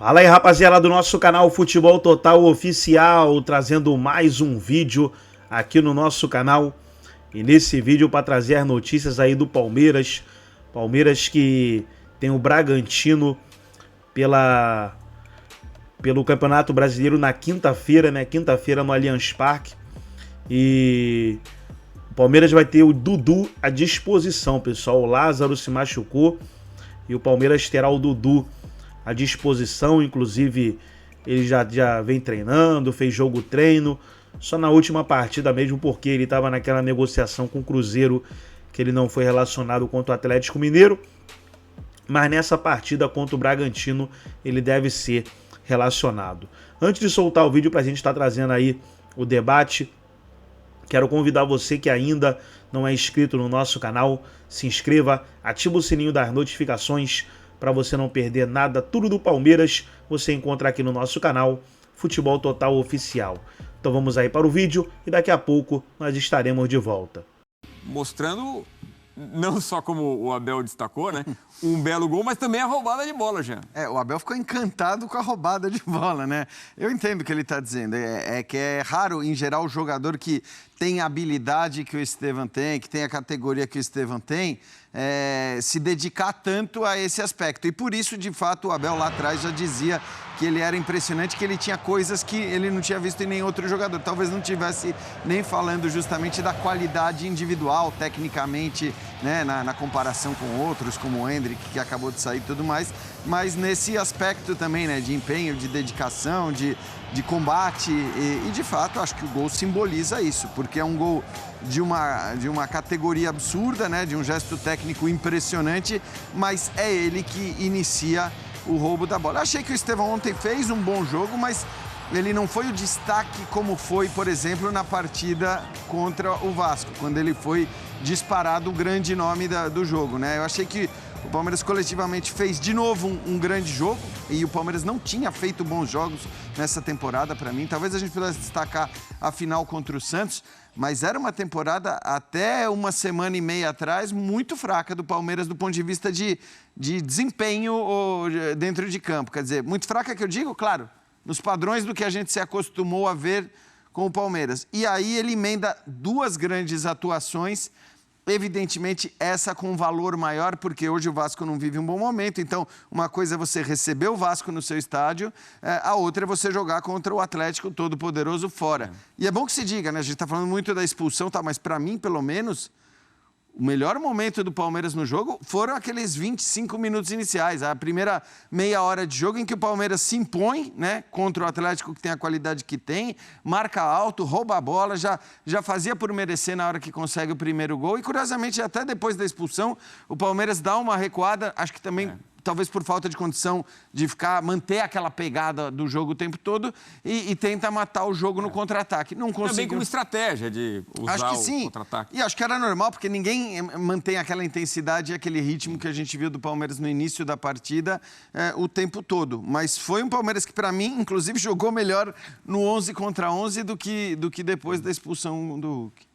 Fala aí, rapaziada do nosso canal Futebol Total Oficial, trazendo mais um vídeo aqui no nosso canal. E nesse vídeo para trazer notícias aí do Palmeiras. Palmeiras que tem o Bragantino pelo Campeonato Brasileiro na quinta-feira, né? Quinta-feira no Allianz Parque. E o Palmeiras vai ter o Dudu à disposição, pessoal. O Lázaro se machucou e o Palmeiras terá o Dudu à disposição, inclusive ele já vem treinando, fez jogo-treino, só na última partida mesmo, porque ele estava naquela negociação com o Cruzeiro, que ele não foi relacionado contra o Atlético Mineiro, mas nessa partida contra o Bragantino ele deve ser relacionado. Antes de soltar o vídeo para a gente estar trazendo aí o debate, quero convidar você que ainda não é inscrito no nosso canal, se inscreva, ativa o sininho das notificações, para você não perder nada, tudo do Palmeiras, você encontra aqui no nosso canal Futebol Total Oficial. Então vamos aí para o vídeo e daqui a pouco nós estaremos de volta. Mostrando, não só como o Abel destacou, né, um belo gol, mas também a roubada de bola, já. O Abel ficou encantado com a roubada de bola, né? Eu entendo o que ele está dizendo, é que é raro, em geral, o jogador que tem a habilidade que o Estevão tem, que tem a categoria que o Estevão tem, se dedicar tanto a esse aspecto. E por isso, de fato, o Abel lá atrás já dizia que ele era impressionante, que ele tinha coisas que ele não tinha visto em nenhum outro jogador. Talvez não tivesse nem falando justamente da qualidade individual, tecnicamente, né, na comparação com outros, como o Hendrick, que acabou de sair e tudo mais, mas nesse aspecto também, né, de empenho, de dedicação, de combate e, de fato, acho que o gol simboliza isso, porque é um gol de uma categoria absurda, né, de um gesto técnico impressionante, mas é ele que inicia o roubo da bola. Achei que o Estevão ontem fez um bom jogo, mas ele não foi o destaque como foi, por exemplo, na partida contra o Vasco, quando ele foi disparado o grande nome do jogo, né? Eu achei que o Palmeiras coletivamente fez de novo um grande jogo e o Palmeiras não tinha feito bons jogos nessa temporada para mim. Talvez a gente pudesse destacar a final contra o Santos, mas era uma temporada até uma semana e meia atrás muito fraca do Palmeiras do ponto de vista de desempenho dentro de campo. Quer dizer, muito fraca que eu digo, claro, nos padrões do que a gente se acostumou a ver com o Palmeiras. E aí ele emenda duas grandes atuações, evidentemente essa com um valor maior, porque hoje o Vasco não vive um bom momento, então uma coisa é você receber o Vasco no seu estádio, a outra é você jogar contra o Atlético Todo-Poderoso fora. E é bom que se diga, né? A gente está falando muito da expulsão, tá? Mas para mim, pelo menos, o melhor momento do Palmeiras no jogo foram aqueles 25 minutos iniciais, a primeira meia hora de jogo em que o Palmeiras se impõe, né, contra o Atlético, que tem a qualidade que tem, marca alto, rouba a bola, já fazia por merecer na hora que consegue o primeiro gol e, curiosamente, até depois da expulsão, o Palmeiras dá uma recuada, acho que também talvez por falta de condição de manter aquela pegada do jogo o tempo todo e tenta matar o jogo no contra-ataque. Não conseguiu. Também como estratégia de usar o contra-ataque. E acho que era normal, porque ninguém mantém aquela intensidade e aquele ritmo que a gente viu do Palmeiras no início da partida o tempo todo. Mas foi um Palmeiras que, para mim, inclusive, jogou melhor no 11 contra 11 do que depois da expulsão do Hulk.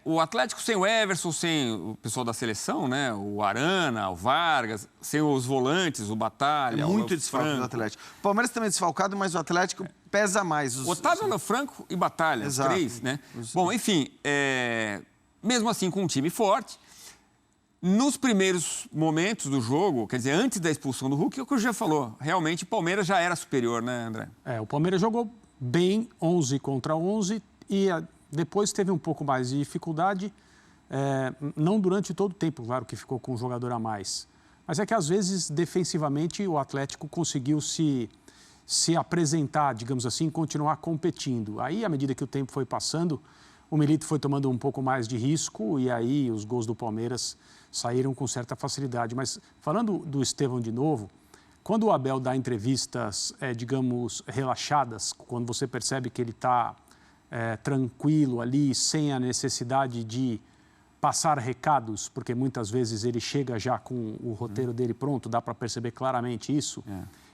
O Atlético sem o Everson, sem o pessoal da seleção, né? O Arana, o Vargas, sem os volantes, o Batalha, muito desfalque do Atlético. O Palmeiras também é desfalcado, mas o Atlético pesa mais. Otávio, Franco e Batalha, os três, né? Bom, enfim, mesmo assim com um time forte, nos primeiros momentos do jogo, quer dizer, antes da expulsão do Hulk, é o que o Jean falou, realmente o Palmeiras já era superior, né, André? O Palmeiras jogou bem 11 contra 11 e depois teve um pouco mais de dificuldade, não durante todo o tempo, claro que ficou com um jogador a mais. Mas é que, às vezes, defensivamente, o Atlético conseguiu se apresentar, digamos assim, continuar competindo. Aí, à medida que o tempo foi passando, o Milito foi tomando um pouco mais de risco e aí os gols do Palmeiras saíram com certa facilidade. Mas, falando do Estevão de novo, quando o Abel dá entrevistas, digamos, relaxadas, quando você percebe que ele está tranquilo ali, sem a necessidade de passar recados, porque muitas vezes ele chega já com o roteiro dele pronto, dá para perceber claramente isso.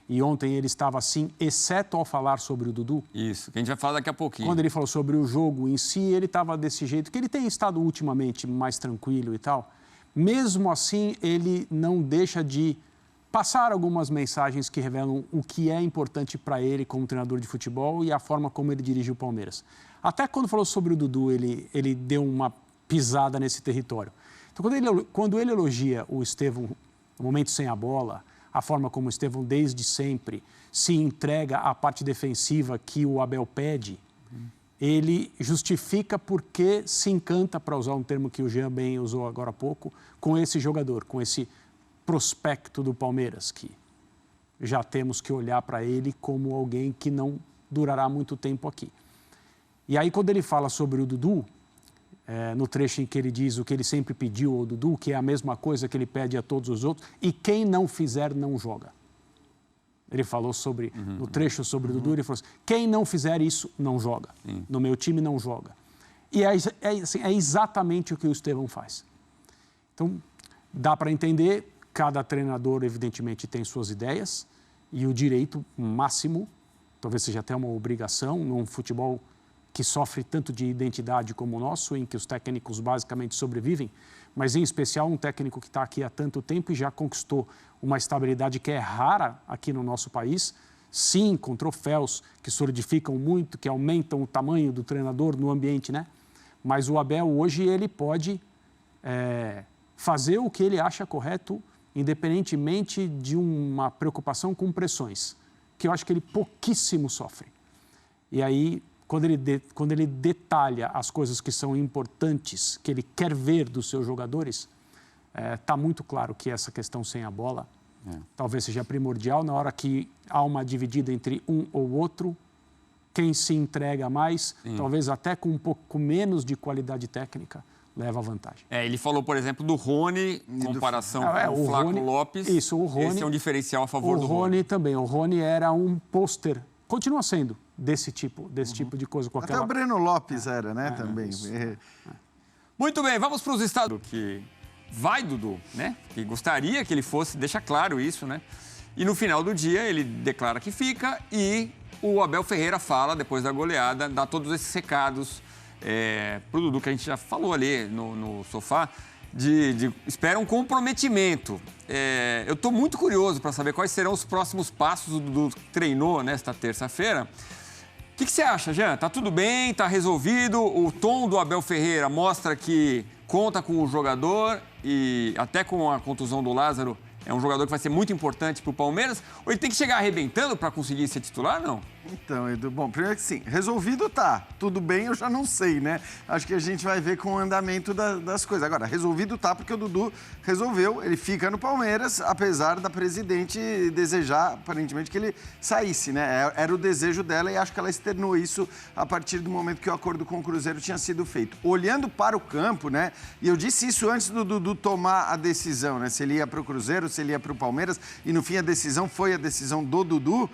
E ontem ele estava assim, exceto ao falar sobre o Dudu. Isso, que a gente vai falar daqui a pouquinho. Quando ele falou sobre o jogo em si, ele estava desse jeito, que ele tem estado ultimamente mais tranquilo e tal. Mesmo assim, ele não deixa de passar algumas mensagens que revelam o que é importante para ele como treinador de futebol e a forma como ele dirige o Palmeiras. Até quando falou sobre o Dudu, ele deu uma pisada nesse território. Então, quando ele elogia o Estevão no momento sem a bola, a forma como o Estevão desde sempre se entrega à parte defensiva que o Abel pede, ele justifica porque se encanta, para usar um termo que o Jean bem usou agora há pouco, com esse jogador, com esse prospecto do Palmeiras, que já temos que olhar para ele como alguém que não durará muito tempo aqui. E aí, quando ele fala sobre o Dudu, no trecho em que ele diz o que ele sempre pediu ao Dudu, que é a mesma coisa que ele pede a todos os outros, e quem não fizer, não joga. Ele falou sobre, no trecho sobre o Dudu, ele falou assim, quem não fizer isso, não joga. No meu time, não joga. E é exatamente o que o Estevão faz. Então, dá para entender, cada treinador, evidentemente, tem suas ideias, e o direito máximo, talvez seja até uma obrigação, num futebol que sofre tanto de identidade como o nosso, em que os técnicos basicamente sobrevivem, mas em especial um técnico que está aqui há tanto tempo e já conquistou uma estabilidade que é rara aqui no nosso país, sim, com troféus que solidificam muito, que aumentam o tamanho do treinador no ambiente, né? Mas o Abel hoje ele pode fazer o que ele acha correto, independentemente de uma preocupação com pressões, que eu acho que ele pouquíssimo sofre. E aí, quando ele detalha as coisas que são importantes, que ele quer ver dos seus jogadores, está muito claro que essa questão sem a bola talvez seja primordial. Na hora que há uma dividida entre um ou outro, quem se entrega mais, talvez até com um pouco menos de qualidade técnica, leva a vantagem. Ele falou, por exemplo, do Rony, em comparação com o Flaco Lopes. Isso, o Rony. Esse é um diferencial a favor do Rony. O Rony também. O Rony era um pôster, continua sendo, desse tipo de coisa. Com Até o Breno Lopes era, né, também. Muito bem, vamos para os estados que vai, Dudu, né? Que gostaria que ele fosse, deixa claro isso, né? E no final do dia ele declara que fica e o Abel Ferreira fala, depois da goleada, dá todos esses recados pro Dudu, que a gente já falou ali no sofá, espera um comprometimento. Eu estou muito curioso para saber quais serão os próximos passos. O Dudu treinou nesta terça-feira. O que você acha, Jean? Tá tudo bem? Tá resolvido? O tom do Abel Ferreira mostra que conta com o jogador e até com a contusão do Lázaro, é um jogador que vai ser muito importante para o Palmeiras? Ou ele tem que chegar arrebentando para conseguir ser titular, não? Então, Edu, bom, primeiro que sim, resolvido tá. Tudo bem, eu já não sei, né? Acho que a gente vai ver com o andamento das coisas. Agora, resolvido tá porque o Dudu resolveu, ele fica no Palmeiras, apesar da presidente desejar, aparentemente, que ele saísse, né? Era o desejo dela e acho que ela externou isso a partir do momento que o acordo com o Cruzeiro tinha sido feito. Olhando para o campo, né? E eu disse isso antes do Dudu tomar a decisão, né? Se ele ia para o Cruzeiro, se ele ia para o Palmeiras, e no fim a decisão foi a decisão do Dudu,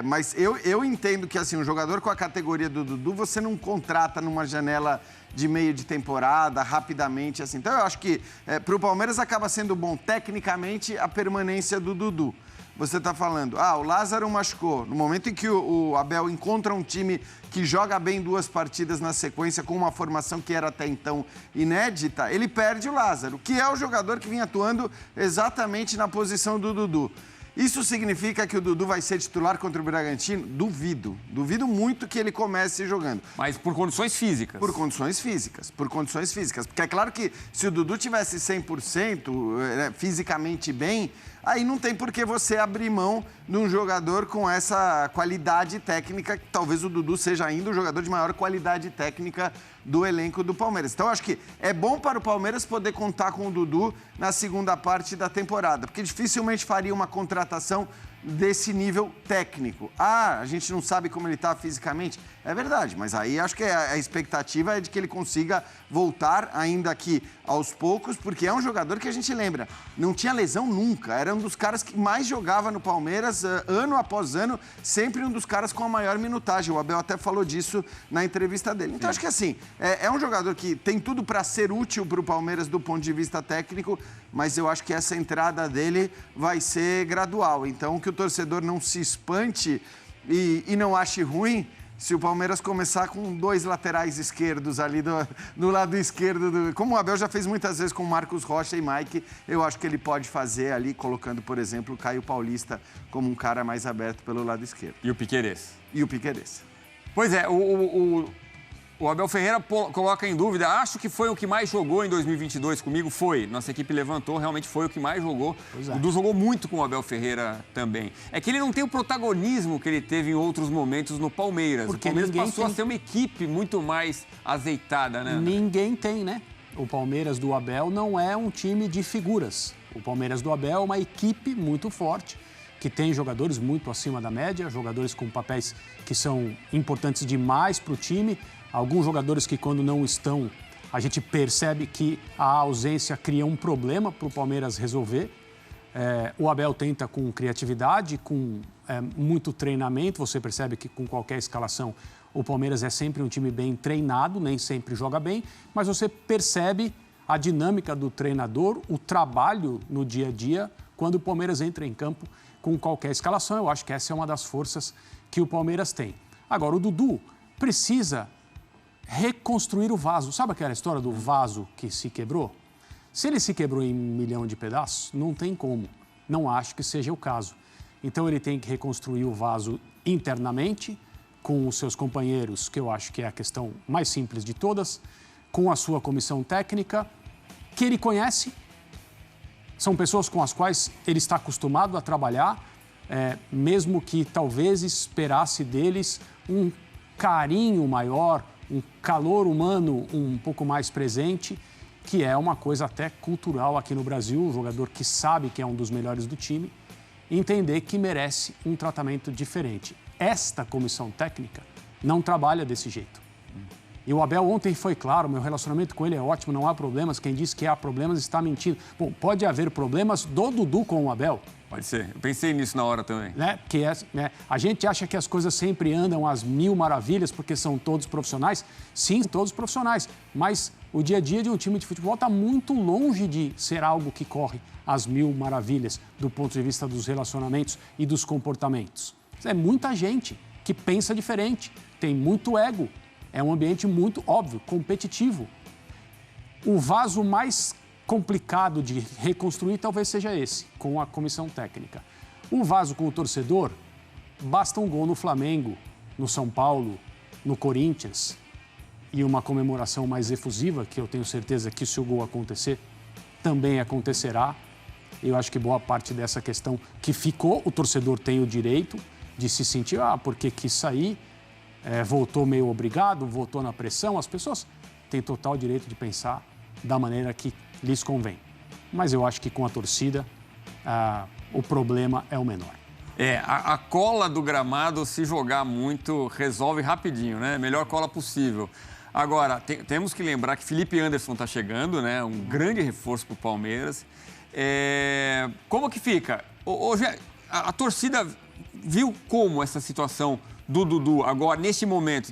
mas eu entendo que assim, um jogador com a categoria do Dudu, você não contrata numa janela de meio de temporada, rapidamente, assim. Então eu acho que para o Palmeiras acaba sendo bom tecnicamente a permanência do Dudu. Você está falando, o Lázaro machucou. No momento em que o Abel encontra um time que joga bem 2 partidas na sequência, com uma formação que era até então inédita, ele perde o Lázaro, que é o jogador que vinha atuando exatamente na posição do Dudu. Isso significa que o Dudu vai ser titular contra o Bragantino? Duvido. Duvido muito que ele comece jogando. Mas por condições físicas? Por condições físicas. Porque é claro que se o Dudu tivesse 100%, fisicamente bem, aí não tem por que você abrir mão de um jogador com essa qualidade técnica, que talvez o Dudu seja ainda o jogador de maior qualidade técnica do elenco do Palmeiras. Então, acho que é bom para o Palmeiras poder contar com o Dudu na segunda parte da temporada, porque dificilmente faria uma contratação desse nível técnico. A gente não sabe como ele está fisicamente. É verdade, mas aí acho que a expectativa é de que ele consiga voltar ainda aqui aos poucos, porque é um jogador que a gente lembra, não tinha lesão nunca, era um dos caras que mais jogava no Palmeiras, ano após ano, sempre um dos caras com a maior minutagem. O Abel até falou disso na entrevista dele. Então, acho que assim, é um jogador que tem tudo para ser útil para o Palmeiras do ponto de vista técnico, mas eu acho que essa entrada dele vai ser gradual. Então, que o torcedor não se espante e não ache ruim, se o Palmeiras começar com 2 laterais esquerdos ali no lado esquerdo, como o Abel já fez muitas vezes com Marcos Rocha e Mike, eu acho que ele pode fazer ali, colocando, por exemplo, o Caio Paulista como um cara mais aberto pelo lado esquerdo. E o Piquerez. E o Piquerez. Pois é, o Abel Ferreira coloca em dúvida, acho que foi o que mais jogou em 2022 comigo, foi. Nossa equipe levantou, realmente foi o que mais jogou. O Du jogou muito com o Abel Ferreira também. É que ele não tem o protagonismo que ele teve em outros momentos no Palmeiras. Porque o Palmeiras passou tem... a ser uma equipe muito mais azeitada, né? Ninguém tem, né? O Palmeiras do Abel não é um time de figuras. O Palmeiras do Abel é uma equipe muito forte, que tem jogadores muito acima da média, jogadores com papéis que são importantes demais para o time. Alguns jogadores que, quando não estão, a gente percebe que a ausência cria um problema para o Palmeiras resolver. O Abel tenta com criatividade, com muito treinamento. Você percebe que, com qualquer escalação, o Palmeiras é sempre um time bem treinado, nem sempre joga bem, mas você percebe a dinâmica do treinador, o trabalho no dia a dia, quando o Palmeiras entra em campo com qualquer escalação. Eu acho que essa é uma das forças que o Palmeiras tem. Agora, o Dudu precisa reconstruir o vaso. Sabe aquela história do vaso que se quebrou? Se ele se quebrou em 1 milhão de pedaços, não tem como. Não acho que seja o caso. Então ele tem que reconstruir o vaso internamente, com os seus companheiros, que eu acho que é a questão mais simples de todas, com a sua comissão técnica, que ele conhece. São pessoas com as quais ele está acostumado a trabalhar, mesmo que talvez esperasse deles um carinho maior, um calor humano um pouco mais presente, que é uma coisa até cultural aqui no Brasil, um jogador que sabe que é um dos melhores do time, entender que merece um tratamento diferente. Esta comissão técnica não trabalha desse jeito. E o Abel ontem foi claro, meu relacionamento com ele é ótimo, não há problemas. Quem disse que há problemas está mentindo. Bom, pode haver problemas do Dudu com o Abel. Pode ser. Eu pensei nisso na hora também. Porque a gente acha que as coisas sempre andam às mil maravilhas porque são todos profissionais. Sim, todos profissionais. Mas o dia a dia de um time de futebol está muito longe de ser algo que corre às mil maravilhas do ponto de vista dos relacionamentos e dos comportamentos. É muita gente que pensa diferente, tem muito ego. É um ambiente muito, óbvio, competitivo. O vaso mais complicado de reconstruir talvez seja esse, com a comissão técnica. O vaso com o torcedor, basta um gol no Flamengo, no São Paulo, no Corinthians e uma comemoração mais efusiva, que eu tenho certeza que se o gol acontecer, também acontecerá. Eu acho que boa parte dessa questão que ficou, o torcedor tem o direito de se sentir, porque quis sair, voltou meio obrigado, voltou na pressão. As pessoas têm total direito de pensar da maneira que lhes convém. Mas eu acho que com a torcida, o problema é o menor. A cola do gramado, se jogar muito, resolve rapidinho, né? Melhor cola possível. Agora, temos que lembrar que Felipe Anderson está chegando, né? Um grande reforço para o Palmeiras. Como que fica? Hoje, a torcida viu como essa situação do Dudu, agora, neste momento,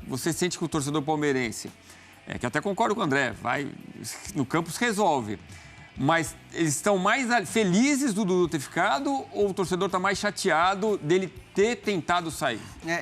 você sente que o torcedor palmeirense, que até concordo com o André, vai no campo se resolve, mas eles estão mais felizes do Dudu ter ficado ou o torcedor está mais chateado dele ter tentado sair?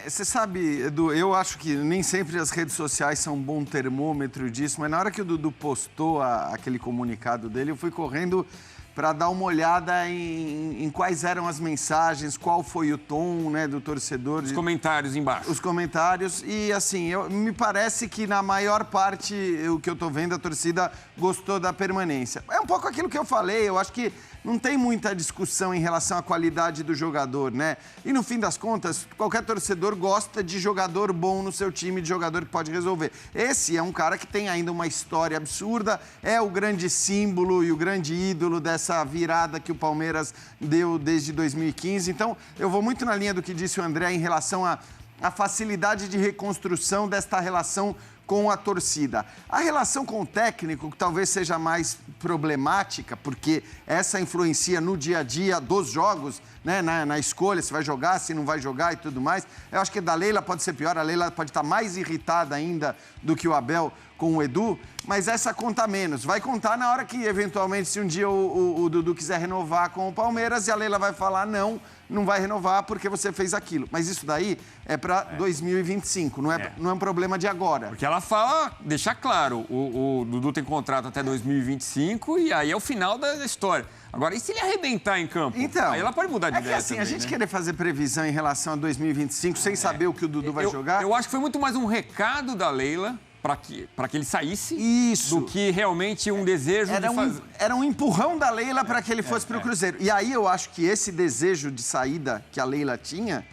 Você sabe, Edu, eu acho que nem sempre as redes sociais são um bom termômetro disso, mas na hora que o Dudu postou aquele comunicado dele, eu fui correndo para dar uma olhada em quais eram as mensagens, qual foi o tom, né, do torcedor. Os comentários embaixo. Os comentários. E, assim, me parece que, na maior parte, o que eu tô vendo, a torcida gostou da permanência. É um pouco aquilo que eu falei. Eu acho que não tem muita discussão em relação à qualidade do jogador, né? E, no fim das contas, qualquer torcedor gosta de jogador bom no seu time, de jogador que pode resolver. Esse é um cara que tem ainda uma história absurda, é o grande símbolo e o grande ídolo dessa virada que o Palmeiras deu desde 2015. Então, eu vou muito na linha do que disse o André em relação à facilidade de reconstrução desta relação com a torcida. A relação com o técnico, que talvez seja mais problemática, porque essa influencia no dia a dia dos jogos, né, na escolha, se vai jogar, se não vai jogar e tudo mais. Eu acho que da Leila pode ser pior, a Leila pode estar mais irritada ainda do que o Abel com o Edu, mas essa conta menos. Vai contar na hora que, eventualmente, se um dia o Dudu quiser renovar com o Palmeiras e a Leila vai falar não, não vai renovar porque você fez aquilo. Mas isso daí é para 2025, não é um problema de agora. Porque ela fala, deixa claro, o Dudu tem contrato até 2025 e aí é o final da história. Agora, e se ele arrebentar em campo? Então, aí ela pode mudar de ideia assim, também, a gente né? querer fazer previsão em relação a 2025 sem saber o que o Dudu vai jogar... Eu acho que foi muito mais um recado da Leila para que ele saísse do que realmente um desejo de fazer... Era um empurrão da Leila para que ele fosse para o Cruzeiro. E aí eu acho que esse desejo de saída que a Leila tinha,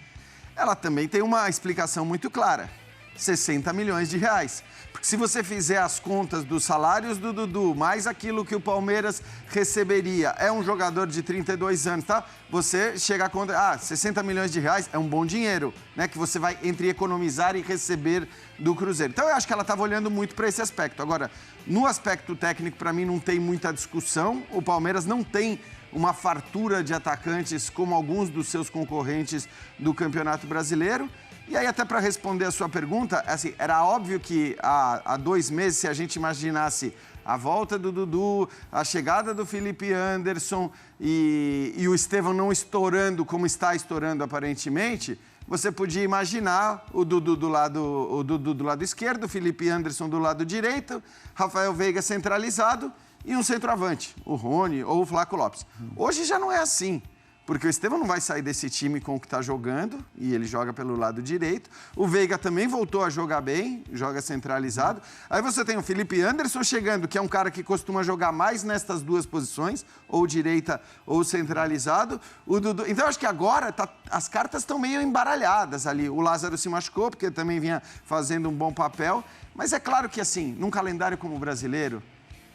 ela também tem uma explicação muito clara. 60 milhões de reais. Porque se você fizer as contas dos salários do Dudu, mais aquilo que o Palmeiras receberia, é um jogador de 32 anos, tá? Você chega a conta, 60 milhões de reais é um bom dinheiro, né? Que você vai entre economizar e receber do Cruzeiro. Então eu acho que ela estava olhando muito para esse aspecto. Agora, no aspecto técnico, para mim não tem muita discussão. O Palmeiras não tem uma fartura de atacantes como alguns dos seus concorrentes do Campeonato Brasileiro. E aí, até para responder a sua pergunta, assim, era óbvio que há 2 meses, se a gente imaginasse a volta do Dudu, a chegada do Felipe Anderson e o Estevão não estourando como está estourando aparentemente, você podia imaginar o Dudu do lado esquerdo, o Felipe Anderson do lado direito, Rafael Veiga centralizado e um centroavante, o Rony ou o Flaco Lopes. Hoje já não é assim. Porque o Estevão não vai sair desse time com o que está jogando, e ele joga pelo lado direito. O Veiga também voltou a jogar bem, joga centralizado. Aí você tem o Felipe Anderson chegando, que é um cara que costuma jogar mais nestas 2 posições, ou direita ou centralizado. O Dudu... Então, eu acho que agora as cartas estão meio embaralhadas ali. O Lázaro se machucou, porque também vinha fazendo um bom papel. Mas é claro que, assim, num calendário como o brasileiro,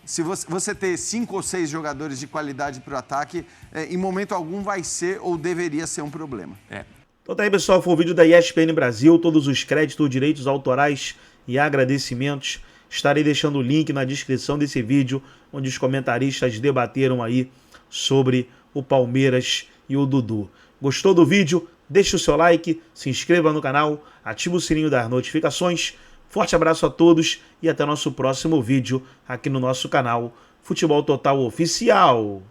se você ter 5 ou 6 jogadores de qualidade para o ataque, em momento algum vai ser ou deveria ser um problema. Então tá aí, pessoal, foi o vídeo da ESPN Brasil, todos os créditos, direitos autorais e agradecimentos. Estarei deixando o link na descrição desse vídeo, onde os comentaristas debateram aí sobre o Palmeiras e o Dudu. Gostou do vídeo? Deixe o seu like, se inscreva no canal, ative o sininho das notificações. Forte abraço a todos e até nosso próximo vídeo aqui no nosso canal Futebol Total Oficial.